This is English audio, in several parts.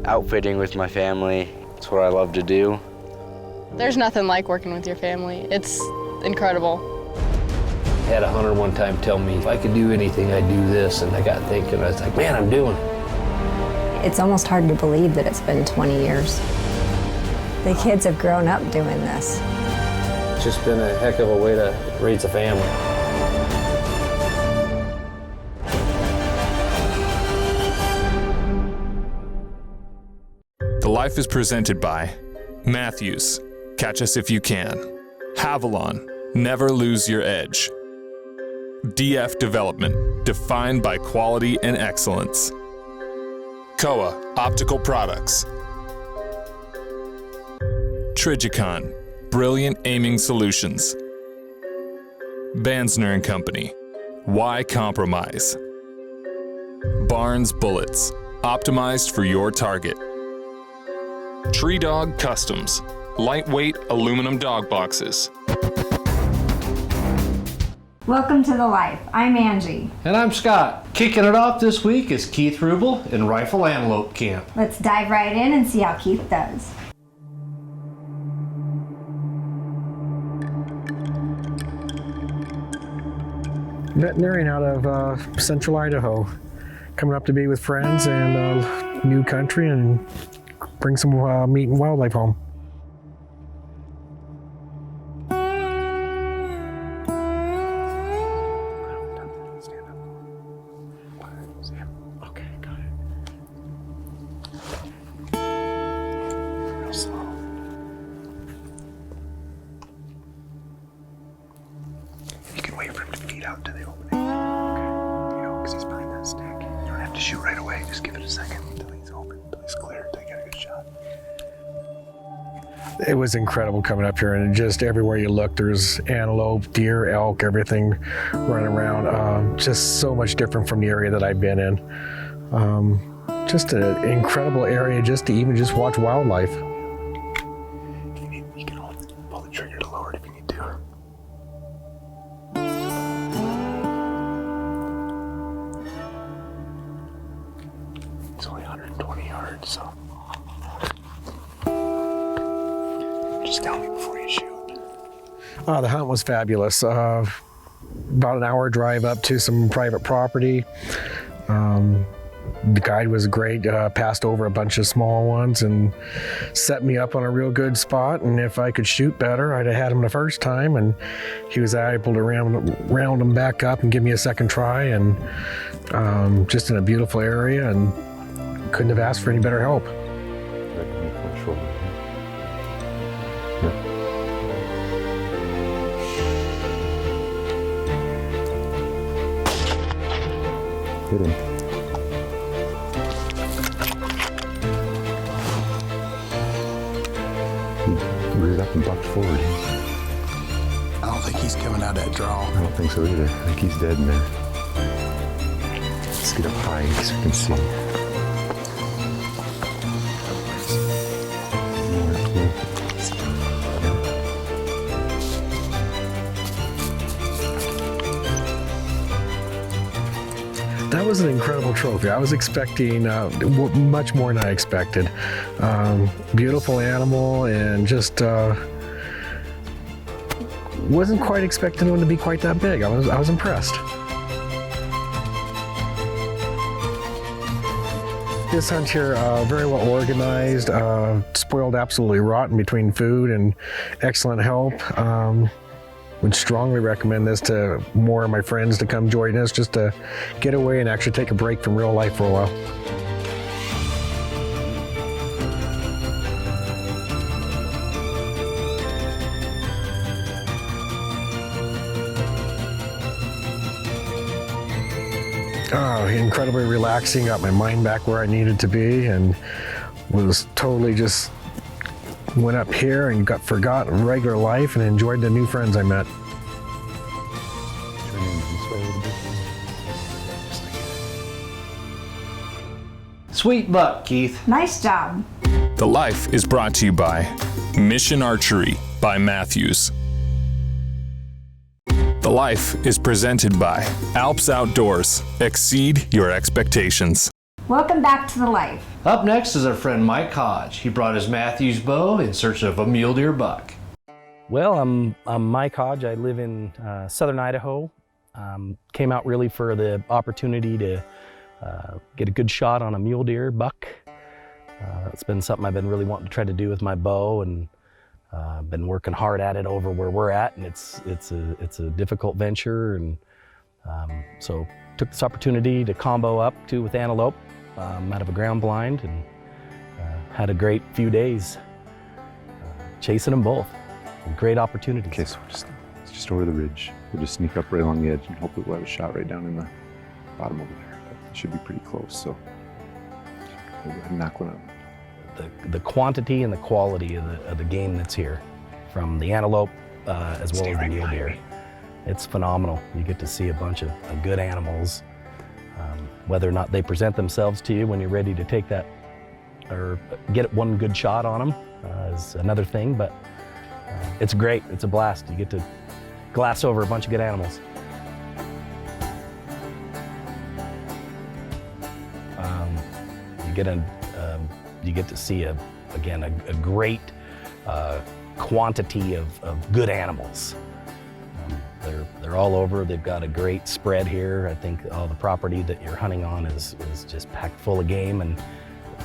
outfitting with my family. It's what I love to do. There's nothing like working with your family. It's incredible. I had a hunter one time tell me, if I could do anything, I'd do this. And I got thinking, I was like, man, I'm doing it. It's almost hard to believe that it's been 20 years. The kids have grown up doing this. It's just been a heck of a way to raise a family. The Life is presented by Matthews, catch us if you can. Havalon, never lose your edge. DF Development, defined by quality and excellence. Koa Optical Products. Trijicon, brilliant aiming solutions. Bansner & Company, why compromise? Barnes Bullets, optimized for your target. Tree Dog Customs, lightweight aluminum dog boxes. Welcome to The Life. I'm Angie. And I'm Scott. Kicking it off this week is Keith Rubel in Rifle Antelope Camp. Let's dive right in and see how Keith does. Veterinarian out of central Idaho. Coming up to be with friends and new country and bring some meat and wildlife home. Okay, got it. Real slow. You can wait for him to feed out to the opening. Okay. You know, because he's behind that stick. You don't have to shoot right away. Just give it a second until he's open, until he's clear, until you get a good shot. It was incredible coming up here, and just everywhere you look, there's antelope, deer, elk, everything running around. Just so much different from the area that I've been in. Just an incredible area just to even just watch wildlife. You can pull the trigger to lower it if you need to. It's only 120 yards, so. Just tell me before you shoot. The hunt was fabulous. About an hour drive up to some private property. The guide was great, passed over a bunch of small ones and set me up on a real good spot. And if I could shoot better, I'd have had him the first time. And he was able to round him back up and give me a second try. And just in a beautiful area, and couldn't have asked for any better help. Hit him. He reared up and bucked forward. I don't think he's coming out of that draw. I don't think so either. I think he's dead in there. Let's get up high so we can see. That was an incredible trophy. I was expecting much more than I expected. Beautiful animal, and just wasn't quite expecting him to be quite that big. I was impressed. This hunt here, very well organized, spoiled absolutely rotten between food and excellent help. Would strongly recommend this to more of my friends to come join us, just to get away and actually take a break from real life for a while. Oh, incredibly relaxing, got my mind back where I needed to be, and was totally just went up here and forgot regular life and enjoyed the new friends I met. Sweet buck, Keith. Nice job. The Life is brought to you by Mission Archery by Matthews. The Life is presented by Alps Outdoors. Exceed your expectations. Welcome back to the life. Up next is our friend Mike Hodge. He brought his Matthews bow in search of a mule deer buck. Well, I'm Mike Hodge. I live in southern Idaho. Came out really for the opportunity to get a good shot on a mule deer buck. It's been something I've been really wanting to try to do with my bow, and been working hard at it over where we're at, and it's a difficult venture, and so took this opportunity to combo up with antelope out of a ground blind, and had a great few days chasing them both. Great opportunities. Okay, so it's just over the ridge. We'll just sneak up right along the edge and hopefully we'll have a shot right down in the bottom over there. But it should be pretty close, so we'll go ahead and knock one out. The quantity and the quality of the game that's here, from the antelope as well as the mule deer, it's phenomenal. You get to see a bunch of good animals. Whether or not they present themselves to you when you're ready to take that or get one good shot on them is another thing, but it's great. It's a blast. You get to glass over a bunch of good animals. You get to see a great quantity of good animals. They're all over. They've got a great spread here. I think all the property that you're hunting on is just packed full of game, and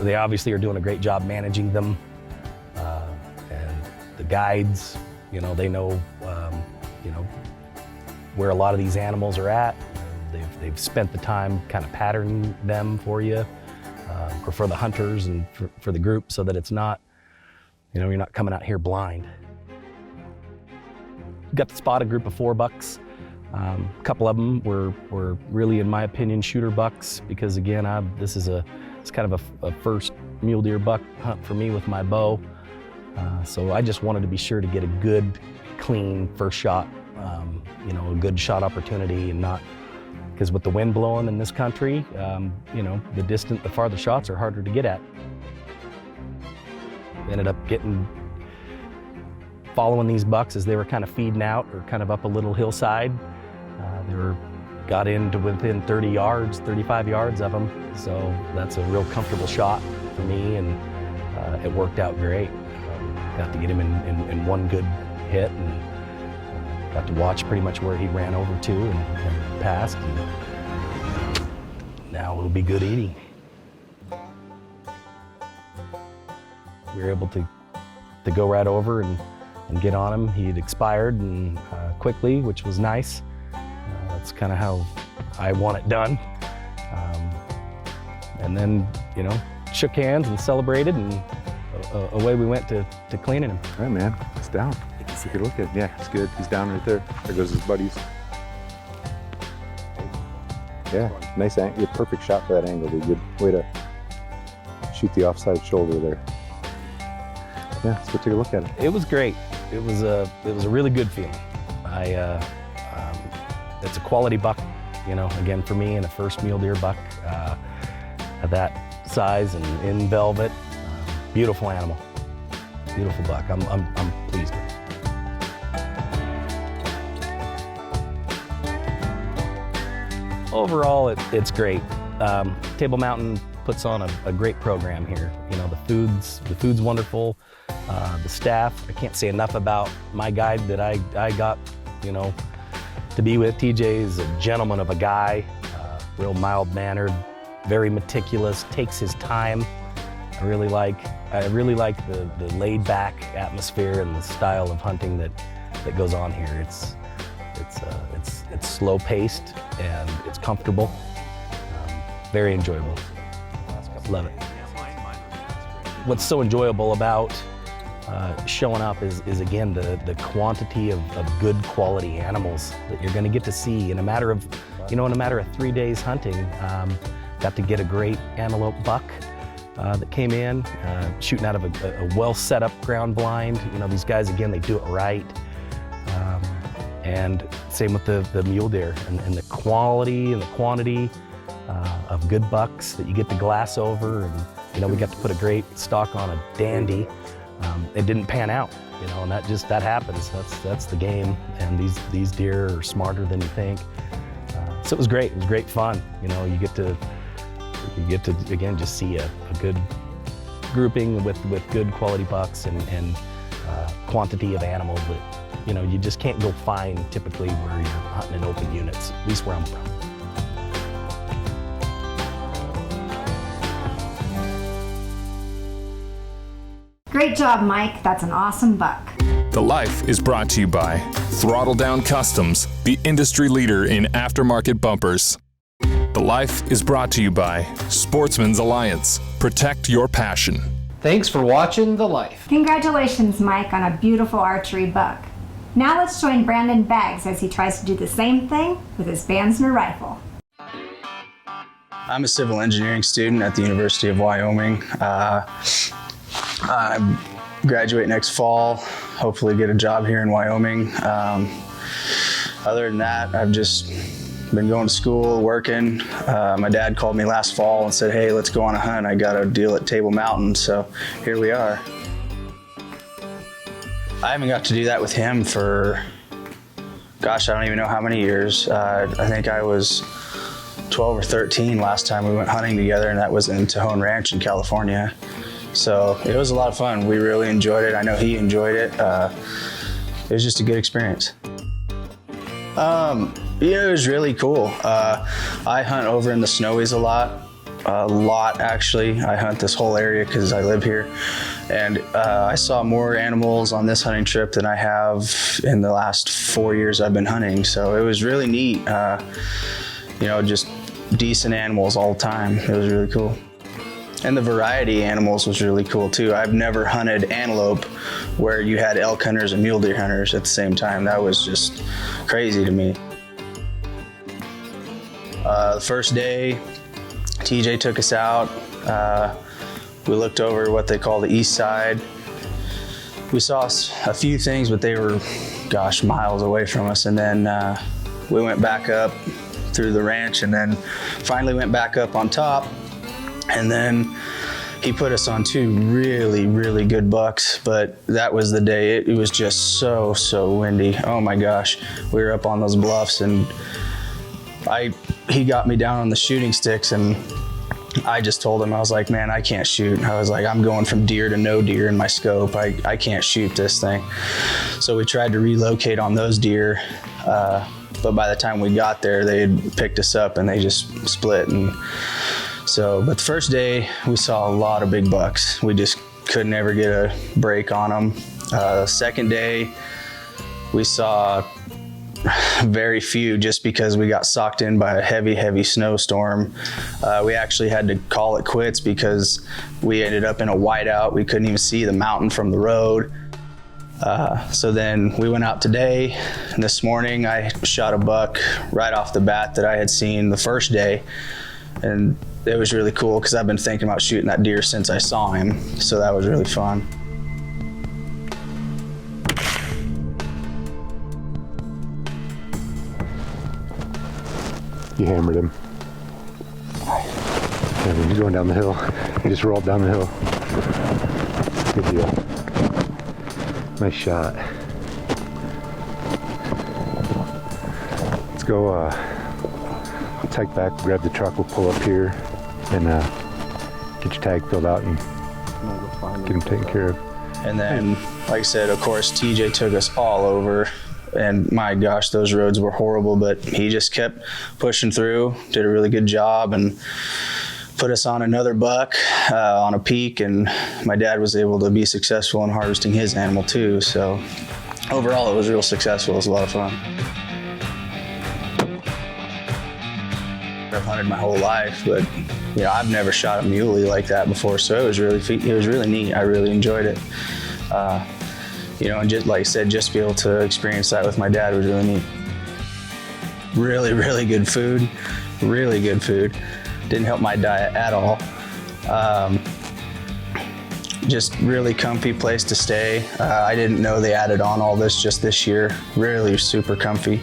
they obviously are doing a great job managing them. And the guides, they know, where a lot of these animals are at. They've spent the time kind of patterning them for you, or for the hunters and for the group, so that it's not, you're not coming out here blind. Got to spot a group of 4 bucks. A couple of them were really, in my opinion, shooter bucks, because again, it's kind of a first mule deer buck hunt for me with my bow. So I just wanted to be sure to get a good, clean first shot, a good shot opportunity, and not, because with the wind blowing in this country, the farther shots are harder to get at. Ended up following these bucks as they were kind of feeding out, or kind of up a little hillside. Got into within 30 yards, 35 yards of them. So that's a real comfortable shot for me, and it worked out great. Got to get him in one good hit, and got to watch pretty much where he ran over to and passed. And now it'll be good eating. We were able to go right over and get on him. He had expired and quickly, which was nice. That's kind of how I want it done. And then, shook hands and celebrated, and away we went to cleaning him. All right, man, it's down. Take a look at it. Yeah, it's good. He's down right there. There goes his buddies. Yeah, nice angle. Perfect shot for that angle. Good way to shoot the offside shoulder there. Yeah, let's go take a look at it. It was great. It was a really good feeling. It's a quality buck, again for me, and a first mule deer buck of that size and in velvet. Beautiful animal, beautiful buck. I'm pleased with it. Overall, it's great. Table Mountain puts on a great program here. The food's wonderful. The staff, I can't say enough about my guide that I got, to be with. TJ is a gentleman of a guy, real mild-mannered, very meticulous, takes his time. I really like the laid-back atmosphere and the style of hunting that goes on here. It's slow-paced and it's comfortable. Very enjoyable. Love it. What's so enjoyable about showing up is again the quantity of good quality animals that you're going to get to see in a matter of 3 days hunting. Got to get a great antelope buck that came in shooting out of a well set up ground blind. These guys, again, they do it right. And same with the mule deer, and the quality and the quantity of good bucks that you get to glass over. And we got to put a great stock on a dandy. It didn't pan out, and that happens. That's the game, and these deer are smarter than you think. So it was great. It was great fun. You get to You get to, again, just see a good grouping with good quality bucks and quantity of animals that, you know, you just can't go find typically where you're hunting in open units, at least where I'm from. Great job, Mike. That's an awesome buck. The Life is brought to you by Throttle Down Customs, the industry leader in aftermarket bumpers. The Life is brought to you by Sportsman's Alliance. Protect your passion. Thanks for watching The Life. Congratulations, Mike, on a beautiful archery buck. Now let's join Brandon Baggs as he tries to do the same thing with his Bandsner rifle. I'm a civil engineering student at the University of Wyoming. I graduate next fall, hopefully get a job here in Wyoming. Other than that, I've just been going to school, working. My dad called me last fall and said, hey, let's go on a hunt. I got a deal at Table Mountain, so here we are. I haven't got to do that with him for, gosh, I don't even know how many years. I think I was 12 or 13 last time we went hunting together, and that was in Tejon Ranch in California. So it was a lot of fun. We really enjoyed it. I know he enjoyed it. It was just a good experience. Yeah, it was really cool. I hunt over in the Snowies a lot actually. I hunt this whole area because I live here. And I saw more animals on this hunting trip than I have in the last 4 years I've been hunting. So it was really neat. You know, just decent animals all the time. It was really cool. And the variety of animals was really cool too. I've never hunted antelope where you had elk hunters and mule deer hunters at the same time. That was just crazy to me. The first day, TJ took us out. We looked over what they call the east side. We saw a few things, but they were, gosh, miles away from us. And then we went back up through the ranch and then finally went back up on top. And then he put us on two really, really good bucks, but that was the day. It was just so windy. Oh my gosh. We were up on those bluffs and he got me down on the shooting sticks and I just told him, I was like, man, I can't shoot. I was like, I'm going from deer to no deer in my scope. I can't shoot this thing. So we tried to relocate on those deer, but by the time we got there, they had picked us up and they just split. And so, but the first day we saw a lot of big bucks. We just couldn't ever get a break on them. Second day, we saw very few just because we got socked in by a heavy snowstorm. We actually had to call it quits because we ended up in a whiteout. We couldn't even see the mountain from the road. So then we went out today, and this morning I shot a buck right off the bat that I had seen the first day. And it was really cool because I've been thinking about shooting that deer since I saw him. So that was really fun. You hammered him. Yeah, when you're going down the hill, you just rolled down the hill. Good deal. Nice shot. Let's go tag back, grab the truck, we'll pull up here and get your tag filled out and get them taken care of. And then, like I said, of course, TJ took us all over. And my gosh, those roads were horrible, but he just kept pushing through, did a really good job, and put us on another buck on a peak. And my dad was able to be successful in harvesting his animal too. So overall, it was real successful. It was a lot of fun. I've hunted my whole life, but you know, I've never shot a muley like that before. So it was really neat. I really enjoyed it. You know, and just like I said, just to be able to experience that with my dad was really neat. Really good food, really good food. Didn't help my diet at all. Just really comfy place to stay. I didn't know they added on all this just this year. Really super comfy.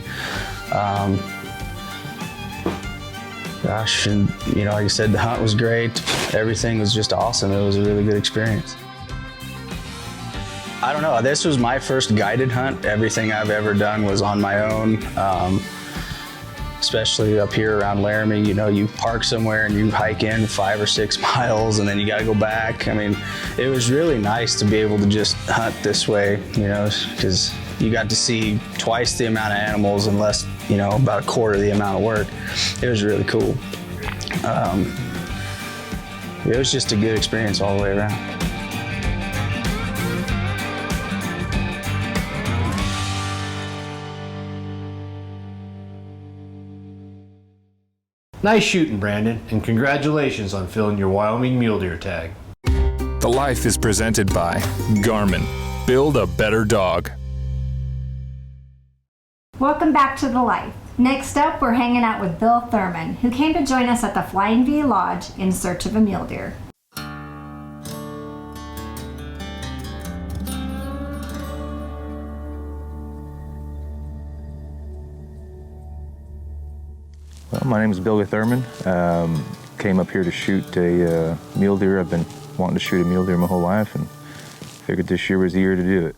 Gosh, and you know, like I said, the hunt was great. Everything was just awesome. It was a really good experience. I don't know, this was my first guided hunt. Everything I've ever done was on my own. especially up here around Laramie. You know, you park somewhere and you hike in 5 or 6 miles and then you got to go back. I mean, it was really nice to be able to just hunt this way, you know, because you got to see twice the amount of animals in less, you know, about a quarter the amount of work. It was really cool. It was just a good experience all the way around. Nice shooting, Brandon, and congratulations on filling your Wyoming Mule Deer tag. The Life is presented by Garmin. Build a better dog. Welcome back to The Life. Next up, we're hanging out with Bill Thurman, who came to join us at the Flying V Lodge in search of a mule deer. Well, my name is Billy Thurman. Came up here to shoot a mule deer. I've been wanting to shoot a mule deer my whole life and figured this year was the year to do it.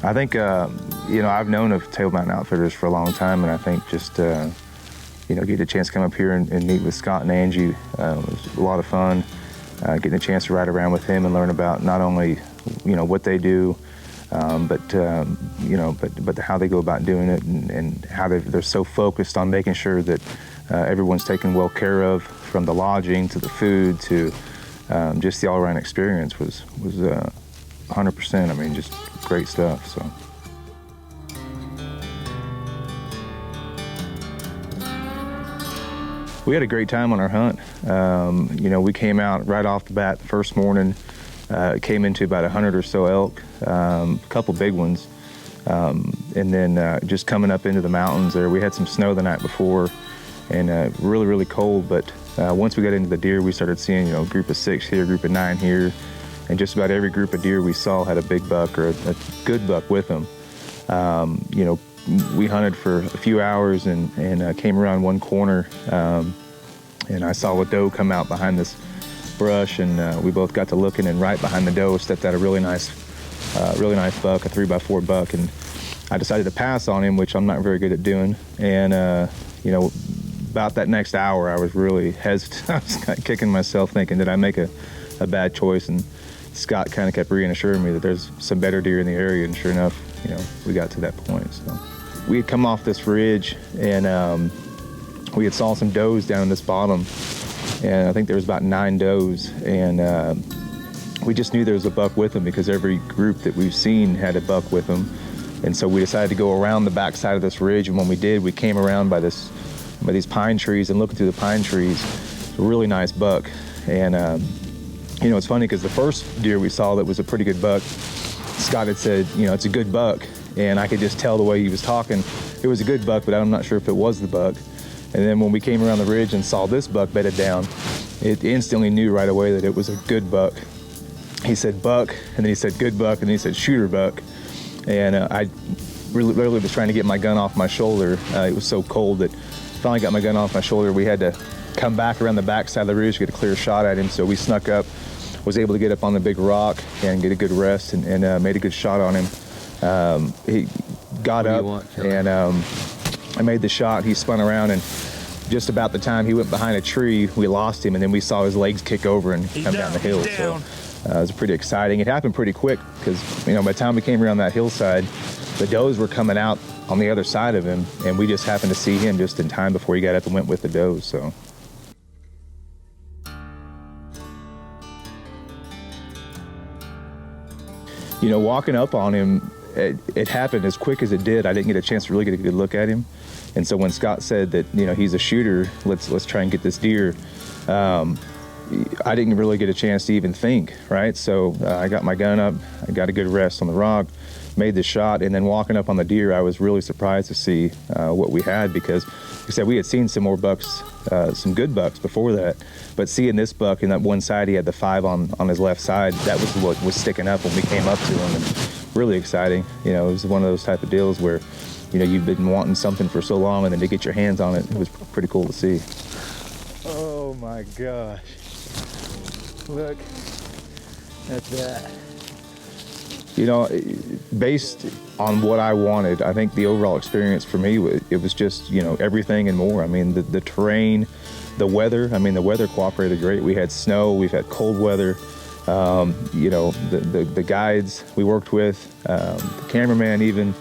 I think, you know, I've known of Table Mountain Outfitters for a long time, and I think just, you know, getting a chance to come up here and meet with Scott and Angie was a lot of fun. Getting a chance to ride around with him and learn about not only, you know, what they do, but you know, but how they go about doing it, and how they're so focused on making sure that everyone's taken well care of, from the lodging to the food to just the all-around experience was 100%. I mean, just great stuff. So. We had a great time on our hunt. You know, we came out right off the bat the first morning, came into about 100 or so elk, a couple big ones, and then just coming up into the mountains there. We had some snow the night before, and really, really cold, but once we got into the deer, we started seeing, you know, a group of 6 here, a group of 9 here, and just about every group of deer we saw had a big buck or a good buck with them. You know, we hunted for a few hours and came around one corner, and I saw a doe come out behind this brush, and we both got to looking, and right behind the doe stepped out a really nice buck, a 3x4 buck, and I decided to pass on him, which I'm not very good at doing. And you know, about that next hour, I was really hesitant. I was kind of kicking myself, thinking, did I make a bad choice? And Scott kind of kept reassuring me that there's some better deer in the area, and sure enough, you know, we got to that point. So we had come off this ridge, and we had saw some does down in this bottom, and I think there was about 9 does, and we just knew there was a buck with them because every group that we've seen had a buck with them. And so we decided to go around the back side of this ridge, and when we did, we came around by these pine trees, and looking through the pine trees, a really nice buck. And you know, it's funny because the first deer we saw that was a pretty good buck, Scott had said, you know, it's a good buck, and I could just tell the way he was talking, it was a good buck, but I'm not sure if it was the buck. And then when we came around the ridge and saw this buck bedded down, it instantly knew right away that it was a good buck. He said buck, and then he said good buck, and then he said shooter buck. And I literally was trying to get my gun off my shoulder. It was so cold that finally got my gun off my shoulder. We had to come back around the back side of the ridge to get a clear shot at him. So we snuck up, was able to get up on the big rock and get a good rest, and made a good shot on him. He got up, and I made the shot. He spun around, and just about the time he went behind a tree, we lost him, and then we saw his legs kick over and come down the hill. So it was pretty exciting. It happened pretty quick because, you know, by the time we came around that hillside, the does were coming out on the other side of him, and we just happened to see him just in time before he got up and went with the does. So. You know, walking up on him, it happened as quick as it did. I didn't get a chance to really get a good look at him. And so when Scott said that, you know, he's a shooter, let's try and get this deer, I didn't really get a chance to even think, right? So I got my gun up, I got a good rest on the rock, made the shot, and then walking up on the deer, I was really surprised to see what we had, because, like I said, we had seen some more bucks, some good bucks before that, but seeing this buck in that one side, he had the 5 on his left side, that was what was sticking up when we came up to him, and really exciting. You know, it was one of those type of deals where, you know, you've been wanting something for so long, and then to get your hands on it, it was pretty cool to see. Oh my gosh. Look at that. You know, based on what I wanted, I think the overall experience for me, it was just, you know, everything and more. I mean, the terrain, the weather, I mean, the weather cooperated great. We had snow, we've had cold weather. You know, the guides we worked with, the cameraman even,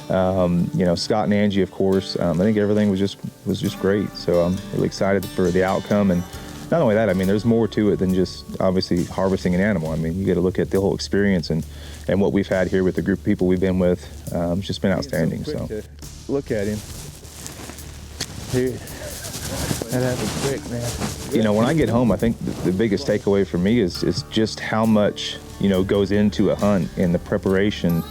you know, Scott and Angie, of course. I think everything was just great. So I'm really excited for the outcome. And not only that, I mean, there's more to it than just obviously harvesting an animal. I mean, you got to look at the whole experience and what we've had here with the group of people we've been with. It's just been outstanding. So Look at him. Dude, that happened quick, man. You know, when I get home, I think the biggest takeaway for me is just how much, you know, goes into a hunt and the preparation.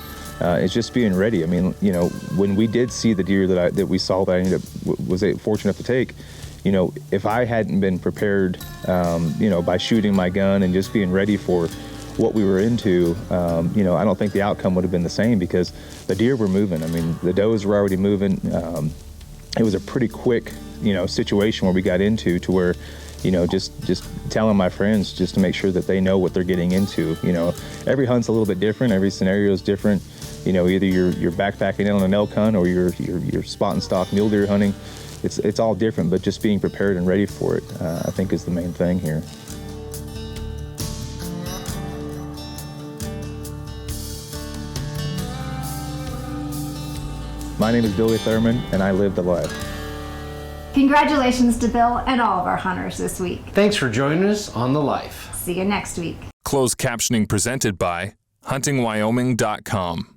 It's just being ready. I mean, you know, when we did see the deer that we saw that I ended up was fortunate enough to take, you know, if I hadn't been prepared, you know, by shooting my gun and just being ready for what we were into, you know, I don't think the outcome would have been the same because the deer were moving. I mean, the does were already moving. It was a pretty quick, you know, situation where we got into to where, you know, just telling my friends just to make sure that they know what they're getting into. You know, every hunt's a little bit different. Every scenario is different. You know, either you're backpacking in on an elk hunt or you're spot and stalk mule deer hunting. It's all different, but just being prepared and ready for it, I think is the main thing here. My name is Billy Thurman, and I live the life. Congratulations to Bill and all of our hunters this week. Thanks for joining us on The Life. See you next week. Closed captioning presented by huntingwyoming.com.